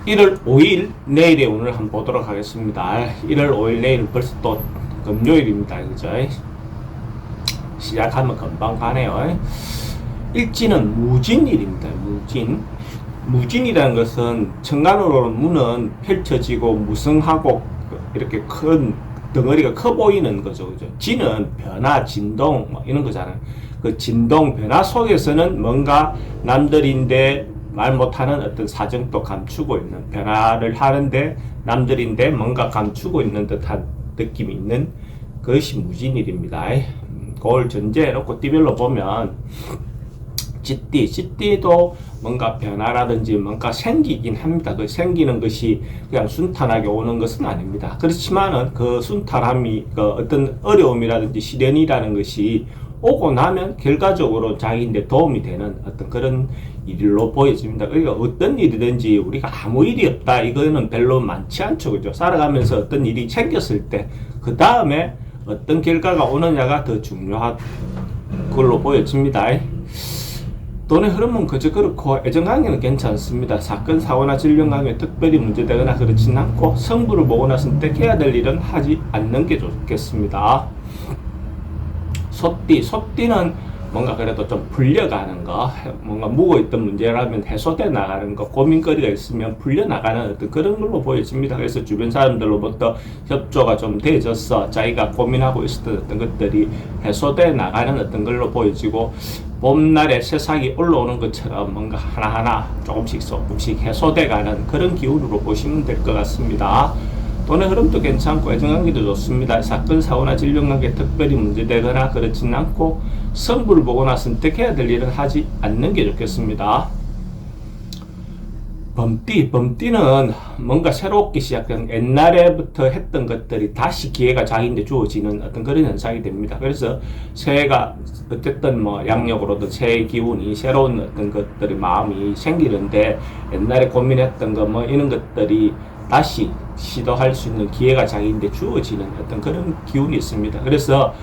1월 5일 내일의 운을 한번 보도록 하겠습니다. 1월 5일 내일 벌써 또 금요일입니다. 그죠? 시작하면 금방 가네요. 일지는 무진일입니다. 무진이라는 것은 청간으로는 문은 펼쳐지고 무성하고 이렇게 큰 덩어리가 커 보이는 거죠. 그죠? 진은 변화, 진동 뭐 이런 거잖아요. 그 진동, 변화 속에서는 뭔가 남들인데 말 못하는 어떤 사정도 감추고 있는, 변화를 하는데 남들인데 뭔가 감추고 있는 듯한 느낌이 있는 그것이 무진일입니다. 그걸 전제해 놓고 띠별로 보면 찌띠도 뭔가 변화라든지 뭔가 생기긴 합니다. 그 생기는 것이 그냥 순탄하게 오는 것은 아닙니다. 그렇지만은 그 순탄함이 그 어떤 어려움이라든지 시련이라는 것이 오고 나면 결과적으로 자기인데 도움이 되는 어떤 그런 일로 보여집니다. 그러니까 어떤 일이든지 우리가 아무 일이 없다 이거는 별로 많지 않죠. 그죠? 살아가면서 어떤 일이 생겼을 때 그 다음에 어떤 결과가 오느냐가 더 중요한 걸로 보여집니다. 돈의 흐름은 그저 그렇고 애정관계는 괜찮습니다. 사건, 사고나 질병 관계 특별히 문제되거나 그렇진 않고 성부를 보거나 선택해야 될 일은 하지 않는 게 좋겠습니다. 소띠는 뭔가 그래도 좀 풀려가는 거, 뭔가 묵어있던 문제라면 해소돼 나가는 거, 고민거리가 있으면 풀려나가는 어떤 그런 걸로 보여집니다. 그래서 주변 사람들로부터 협조가 좀 돼져서 자기가 고민하고 있었던 어떤 것들이 해소돼 나가는 어떤 걸로 보여지고, 봄날에 새싹이 올라오는 것처럼 뭔가 하나하나 조금씩 해소돼 가는 그런 기운으로 보시면 될 것 같습니다. 돈의 흐름도 괜찮고 애정관계도 좋습니다. 사건, 사고나 질병관계 특별히 문제되거나 그렇진 않고 성부를 보거나 선택해야 될 일은 하지 않는 게 좋겠습니다. 범띠는 뭔가 새롭게 시작된 옛날에부터 했던 것들이 다시 기회가 자기인데 주어지는 어떤 그런 현상이 됩니다. 그래서 새해가 어쨌든 뭐 양력으로도 새해 기운이 새로운 어떤 것들이 마음이 생기는데 옛날에 고민했던 거 뭐 이런 것들이 다시 시도할 수 있는 기회가 자기인데 주어지는 어떤 그런 기운이 있습니다. 그래서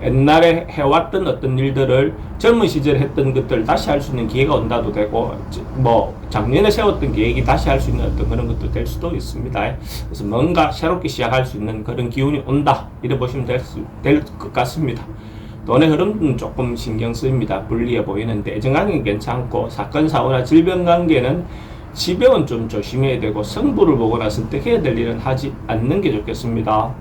옛날에 해왔던 어떤 일들을 젊은 시절에 했던 것들을 다시 할 수 있는 기회가 온다도 되고, 뭐 작년에 세웠던 계획이 다시 할 수 있는 어떤 그런 것도 될 수도 있습니다. 그래서 뭔가 새롭게 시작할 수 있는 그런 기운이 온다 이래 보시면 될 것 같습니다. 돈의 흐름은 조금 신경 쓰입니다. 불리해 보이는데 애정관계는 괜찮고 사건, 사고나 질병 관계는 지병은 좀 조심해야 되고 성부를 보거나 선택해야 될 일은 하지 않는 게 좋겠습니다.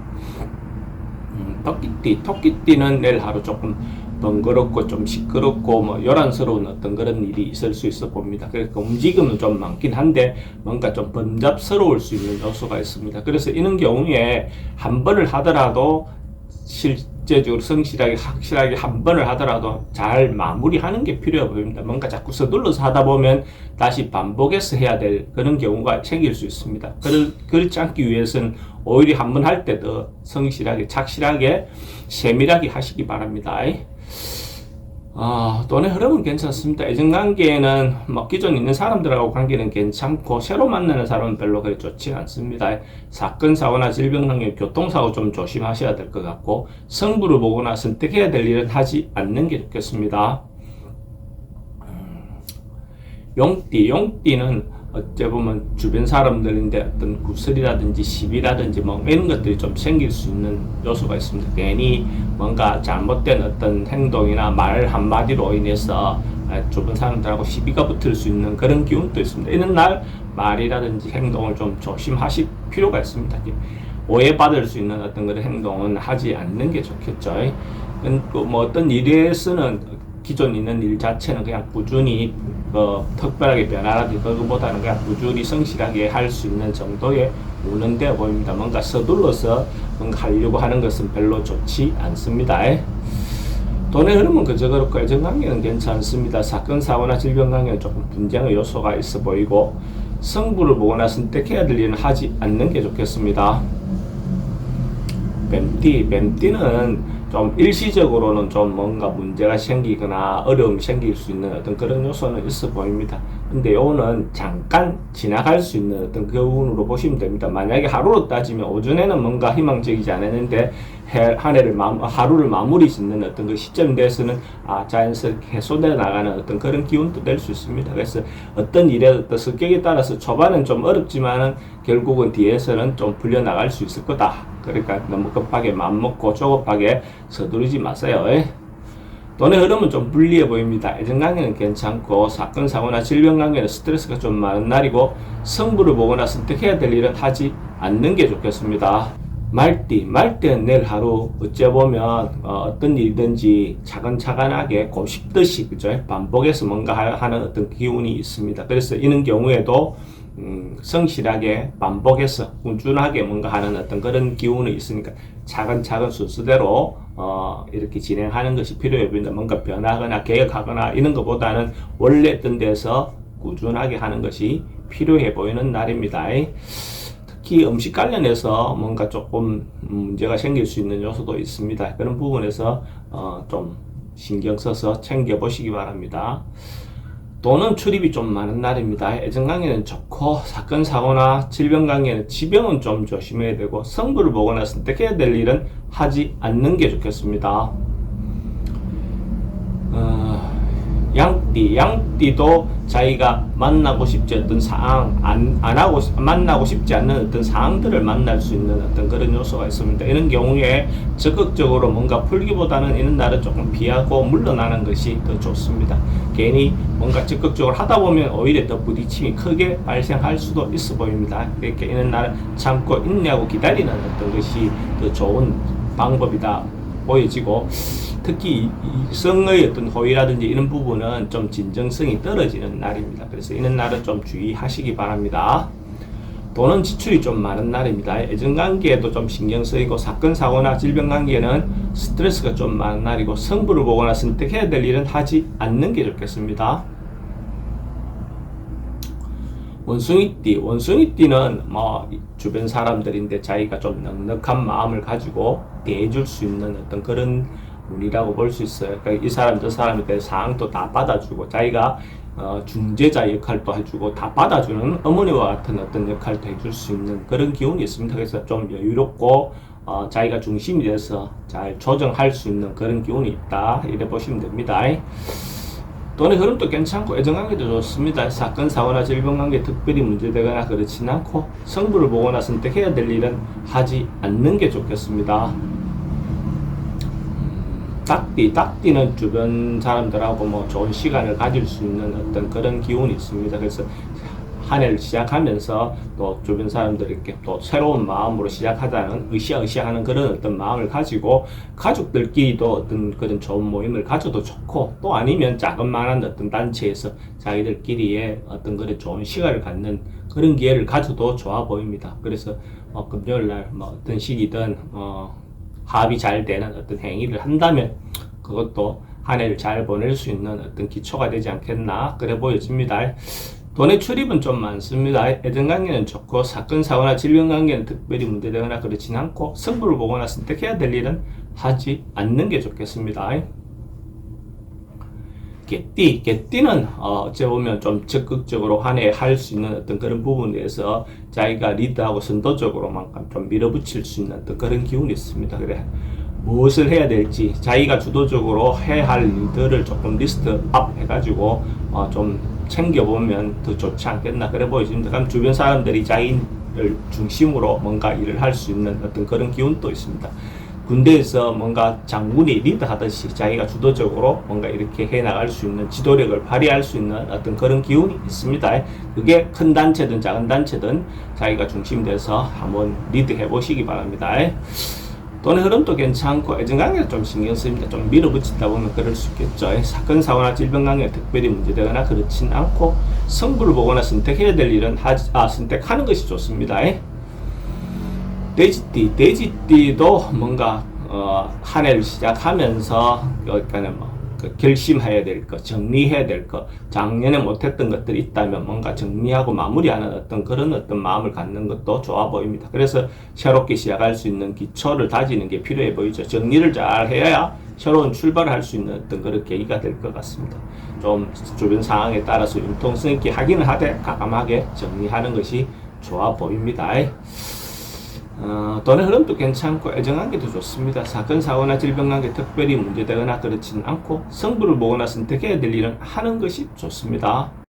토끼띠는 내일 하루 조금 번거롭고 좀 시끄럽고 뭐 요란스러운 어떤 그런 일이 있을 수 있어 봅니다. 그러니까 움직임은 좀 많긴 한데 뭔가 좀 번잡스러울 수 있는 요소가 있습니다. 그래서 이런 경우에 한 번을 하더라도 실제적으로 성실하게 확실하게 한 번을 하더라도 잘 마무리하는 게 필요해 보입니다. 뭔가 자꾸 서둘러서 하다 보면 다시 반복해서 해야 될 그런 경우가 생길 수 있습니다. 그렇지 않기 위해서는 오히려 한 번 할 때 더 성실하게 착실하게 세밀하게 하시기 바랍니다. 돈의 흐름은 괜찮습니다. 애정관계는 뭐 기존 있는 사람들하고 관계는 괜찮고 새로 만나는 사람은 별로 그리 좋지 않습니다. 사건, 사고나 질병 관계, 교통사고 좀 조심하셔야 될 것 같고 성부를 보거나 선택해야 될 일은 하지 않는 게 좋겠습니다. 용띠는 어째 보면 주변 사람들인데 어떤 구설이라든지 시비라든지 뭐 이런 것들이 좀 생길 수 있는 요소가 있습니다. 괜히 뭔가 잘못된 어떤 행동이나 말 한마디로 인해서 주변 사람들하고 시비가 붙을 수 있는 그런 기운도 있습니다. 이런 날 말이라든지 행동을 좀 조심하실 필요가 있습니다. 오해받을 수 있는 어떤 그런 행동은 하지 않는 게 좋겠죠. 뭐 어떤 일에서는 기존 있는 일 자체는 그냥 꾸준히 특별하게 변화라든지 그거보다는 그냥 꾸준히 성실하게 할 수 있는 정도의 운은 되어 보입니다. 뭔가 서둘러서 뭔가 하려고 하는 것은 별로 좋지 않습니다. 돈의 흐름은 그저 그렇고 애정관계는 괜찮습니다. 사건, 사고나 질병 관계는 조금 분쟁의 요소가 있어 보이고 성부를 보거나 선택해야 될 일은 하지 않는 게 좋겠습니다. 뱀띠는 좀 일시적으로는 좀 뭔가 문제가 생기거나 어려움이 생길 수 있는 어떤 그런 요소는 있어 보입니다. 근데 요거는 잠깐 지나갈 수 있는 어떤 교훈으로 보시면 됩니다. 만약에 하루로 따지면 오전에는 뭔가 희망적이지 않았는데 하루를 마무리 짓는 어떤 그 시점 돼서는 자연스럽게 해소되어 나가는 어떤 그런 기운도 될 수 있습니다. 그래서 어떤 일의 어떤 성격에 따라서 초반은 좀 어렵지만은 결국은 뒤에서는 좀 풀려나갈 수 있을 거다. 그러니까 너무 급하게 맘먹고 조급하게 서두르지 마세요. 돈의 흐름은 좀 불리해 보입니다. 애정관계는 괜찮고 사건, 사고나 질병 관계는 스트레스가 좀 많은 날이고 성부를 보거나 선택해야 될 일은 하지 않는 게 좋겠습니다. 말띠는 내일 하루 어째보면 어떤 일든지 차근차근하게 곱씹듯이 그죠? 반복해서 뭔가 하는 어떤 기운이 있습니다. 그래서 이런 경우에도 성실하게 반복해서 꾸준하게 뭔가 하는 어떤 그런 기운이 있으니까 차근차근 순서대로 이렇게 진행하는 것이 필요해 보인다. 뭔가 변하거나 개혁하거나 이런 것보다는 원래 있던 데서 꾸준하게 하는 것이 필요해 보이는 날입니다. 특히 음식 관련해서 뭔가 조금 문제가 생길 수 있는 요소도 있습니다. 그런 부분에서 좀 신경 써서 챙겨 보시기 바랍니다. 돈은 출입이 좀 많은 날입니다. 애정관계는 좋고 사건, 사고나 질병 관계는 지병은 좀 조심해야 되고 성부를 보거나 선택해야 될 일은 하지 않는 게 좋겠습니다. 양띠도 자기가 만나고 싶지 어떤 상황, 만나고 싶지 않는 어떤 상황들을 만날 수 있는 어떤 그런 요소가 있습니다. 이런 경우에 적극적으로 뭔가 풀기보다는 이런 날은 조금 피하고 물러나는 것이 더 좋습니다. 괜히 뭔가 적극적으로 하다 보면 오히려 더 부딪힘이 크게 발생할 수도 있어 보입니다. 그러니까 이런 날은 참고 인내하고 기다리는 어떤 것이 더 좋은 방법이다 보여지고, 특히 성의 어떤 호의라든지 이런 부분은 좀 진정성이 떨어지는 날입니다. 그래서 이런 날은 좀 주의하시기 바랍니다. 돈은 지출이 좀 많은 날입니다. 애정관계에도 좀 신경 쓰이고 사건, 사고나 질병 관계는 스트레스가 좀 많은 날이고 성부를 보거나 선택해야 될 일은 하지 않는 게 좋겠습니다. 원숭이띠는 뭐 주변 사람들인데 자기가 좀 넉넉한 마음을 가지고 대해줄 수 있는 어떤 그런 운이라고 볼 수 있어요. 그러니까 이 사람 저 사람에 대해 사항도 다 받아주고 자기가 중재자 역할도 해주고 다 받아주는 어머니와 같은 어떤 역할도 해줄 수 있는 그런 기운이 있습니다. 그래서 좀 여유롭고 자기가 중심이 돼서 잘 조정할 수 있는 그런 기운이 있다, 이래 보시면 됩니다. 돈의 흐름도 괜찮고 애정관계도 좋습니다. 사건, 사고나 질병관계 특별히 문제되거나 그렇진 않고 성부를 보거나 선택해야 될 일은 하지 않는 게 좋겠습니다. 닭띠는 주변 사람들하고 뭐 좋은 시간을 가질 수 있는 어떤 그런 기운이 있습니다. 그래서 한 해를 시작하면서 또 주변 사람들에게 또 새로운 마음으로 시작하자는 으쌰으쌰하는 그런 어떤 마음을 가지고 가족들끼리도 어떤 그런 좋은 모임을 가져도 좋고, 또 아니면 자그마한 어떤 단체에서 자기들끼리의 어떤 그런 좋은 시간을 갖는 그런 기회를 가져도 좋아 보입니다. 그래서 금요일날 뭐 어떤 시기든 합이 잘 되는 어떤 행위를 한다면 그것도 한 해를 잘 보낼 수 있는 어떤 기초가 되지 않겠나 그래 보여집니다. 돈의 출입은 좀 많습니다. 애정관계는 좋고 사건, 사고나 질병관계는 특별히 문제되거나 그렇진 않고 성부를 보거나 선택해야 될 일은 하지 않는 게 좋겠습니다. 개띠는 어찌 보면 좀 적극적으로 한 해 할 수 있는 어떤 그런 부분에 대해서 자기가 리드하고 선도적으로만큼 좀 밀어붙일 수 있는 어떤 그런 기운이 있습니다. 그래 무엇을 해야 될지 자기가 주도적으로 해야 할 일들을 조금 리스트업 해가지고 좀 챙겨보면 더 좋지 않겠나 그래 보여집니다. 그럼 주변 사람들이 자기를 중심으로 뭔가 일을 할 수 있는 어떤 그런 기운도 있습니다. 군대에서 뭔가 장군이 리드하듯이 자기가 주도적으로 뭔가 이렇게 해나갈 수 있는 지도력을 발휘할 수 있는 어떤 그런 기운이 있습니다. 그게 큰 단체든 작은 단체든 자기가 중심돼서 한번 리드해 보시기 바랍니다. 돈의 흐름도 괜찮고 애정관계가 좀 신경 쓰입니다. 좀 밀어붙이다 보면 그럴 수 있겠죠. 사건, 사고나 질병관계가 특별히 문제되거나 그렇진 않고 성부를 보거나 선택해야 될 일은 선택하는 것이 좋습니다. 돼지띠도 뭔가 한 해를 시작하면서 여기까지는 뭐 결심해야 될 것, 정리해야 될 것, 작년에 못했던 것들이 있다면 뭔가 정리하고 마무리하는 어떤 그런 어떤 마음을 갖는 것도 좋아 보입니다. 그래서 새롭게 시작할 수 있는 기초를 다지는 게 필요해 보이죠. 정리를 잘 해야 새로운 출발을 할 수 있는 어떤 그런 계기가 될 것 같습니다. 좀 주변 상황에 따라서 융통성 있게 하기는 하되 과감하게 정리하는 것이 좋아 보입니다. 돈의 흐름도 괜찮고 애정관계도 좋습니다. 사건, 사고나 질병관계 특별히 문제되거나 그렇지는 않고 성부를 보거나 선택해야 될 일은 하는 것이 좋습니다.